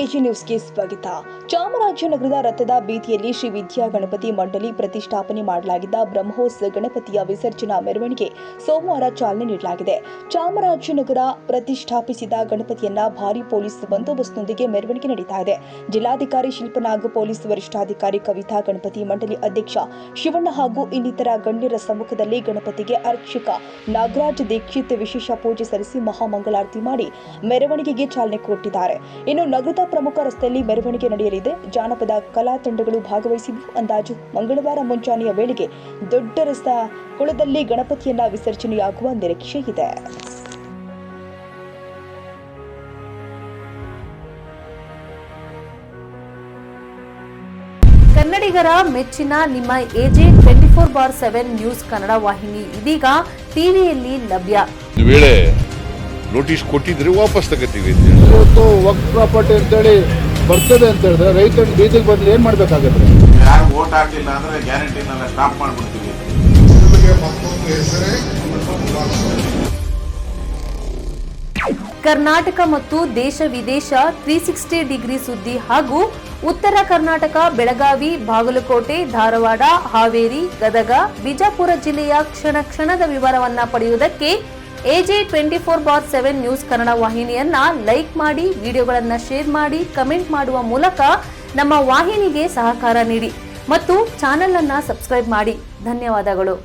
AG ನ್ಯೂಸ್ಗೆ ಸ್ವಾಗತ. ಚಾಮರಾಜನಗರದ ರಥದ ಬೀದಿಯಲ್ಲಿ ಶ್ರೀ ವಿದ್ಯಾ ಗಣಪತಿ ಮಂಡಳಿ ಪ್ರತಿಷ್ಠಾಪನೆ ಮಾಡಲಾಗಿದ್ದ ಬ್ರಹ್ಮೋಸ್ ಗಣಪತಿಯ ವಿಸರ್ಜನಾ ಮೆರವಣಿಗೆ ಸೋಮವಾರ ಚಾಲನೆ ನೀಡಲಾಗಿದೆ. ಚಾಮರಾಜನಗರ ಪ್ರತಿಷ್ಠಾಪಿಸಿದ ಗಣಪತಿಯನ್ನ ಭಾರೀ ಪೊಲೀಸ್ ಬಂದೋಬಸ್ತ್ನೊಂದಿಗೆ ಮೆರವಣಿಗೆ ನಡೀತಾ ಇದೆ. ಜಿಲ್ಲಾಧಿಕಾರಿ ಶಿಲ್ಪನಾಗ್, ಪೊಲೀಸ್ ವರಿಷ್ಠಾಧಿಕಾರಿ ಕವಿತಾ, ಗಣಪತಿ ಮಂಡಳಿ ಅಧ್ಯಕ್ಷ ಶಿವಣ್ಣ ಹಾಗೂ ಇನ್ನಿತರ ಗಣ್ಯರ ಸಮ್ಮುಖದಲ್ಲಿ ಗಣಪತಿಗೆ ಅರ್ಚಕ ನಾಗರಾಜ್ ದೀಕ್ಷಿತ್ ವಿಶೇಷ ಪೂಜೆ ಸಲ್ಲಿಸಿ ಮಹಾಮಂಗಳಾರತಿ ಮಾಡಿ ಮೆರವಣಿಗೆಗೆ ಚಾಲನೆ ಕೊಟ್ಟಿದ್ದಾರೆ. ಇನ್ನು ನಗರದ ಪ್ರಮುಖ ರಸ್ತೆಯಲ್ಲಿ ಮೆರವಣಿಗೆ ನಡೆಯಲಿದೆ. ಜಾನಪದ ಕಲಾ ತಂಡಗಳು ಭಾಗವಹಿಸಿದ್ದು, ಅಂದಾಜು ಮಂಗಳವಾರ ಮುಂಜಾನೆಯ ವೇಳೆಗೆ ದೊಡ್ಡ ರಸ್ತೆ ಕೊಳದಲ್ಲಿ ಗಣಪತಿಯನ್ನ ವಿಸರ್ಜನೆಯಾಗುವ ನಿರೀಕ್ಷೆ ಇದೆ. ಕನ್ನಡಿಗರ ಮೆಚ್ಚಿನ ನಿಮ್ಮ ಎಜೆ 24/7 ನ್ಯೂಸ್ ಕನ್ನಡ ವಾಹಿನಿ ಇದೀಗ ಟಿವಿಯಲ್ಲಿ ಲಭ್ಯ. ವೇಳೆ ನೋಟಿಸ್ ಕೊಟ್ಟಿದ್ರೆ ವಾಪಸ್ ತಗೋತೀವಿ. ಇವತ್ತು ವಕ್ಫ್ ಪ್ರಾಪರ್ಟಿ ಅಂತೇಳಿ ಬರ್ತದೆ ಅಂತ ಹೇಳಿದ್ರೆ ರೈತರು ಬೀದಿಗೆ ಬದಲು ಏನ್ ಮಾಡ್ಬೇಕಾಗತ್ತೆ? ಯಾರು ವೋಟ್ ಹಾಕಿಲ್ಲ ಅಂದ್ರೆ ಗ್ಯಾರಂಟಿನೆಲ್ಲ ಸ್ಟಾಪ್ ಮಾಡ್ಬಿಡ್ತೀವಿ. ಕರ್ನಾಟಕ ಮತ್ತು ದೇಶ ವಿದೇಶ 360 ಡಿಗ್ರಿ ಸುದ್ದಿ ಹಾಗೂ ಉತ್ತರ ಕರ್ನಾಟಕ, ಬೆಳಗಾವಿ, ಬಾಗಲಕೋಟೆ, ಧಾರವಾಡ, ಹಾವೇರಿ, ಗದಗ, ಬಿಜಾಪುರ ಜಿಲ್ಲೆಯ ಕ್ಷಣ ಕ್ಷಣದ ವಿವರವನ್ನ ಪಡೆಯುವುದಕ್ಕೆ ಎಜೆ 24/7 ನ್ಯೂಸ್ ಕನ್ನಡ ವಾಹಿನಿಯನ್ನ ಲೈಕ್ ಮಾಡಿ, ವಿಡಿಯೋಗಳನ್ನ ಶೇರ್ ಮಾಡಿ, ಕಮೆಂಟ್ ಮಾಡುವ ಮೂಲಕ ನಮ್ಮ ವಾಹಿನಿಗೆ ಸಹಕಾರ ನೀಡಿ ಮತ್ತು ಚಾನೆಲ್ ಅನ್ನ ಸಬ್ಸ್ಕ್ರೈಬ್ ಮಾಡಿ. ಧನ್ಯವಾದಗಳು.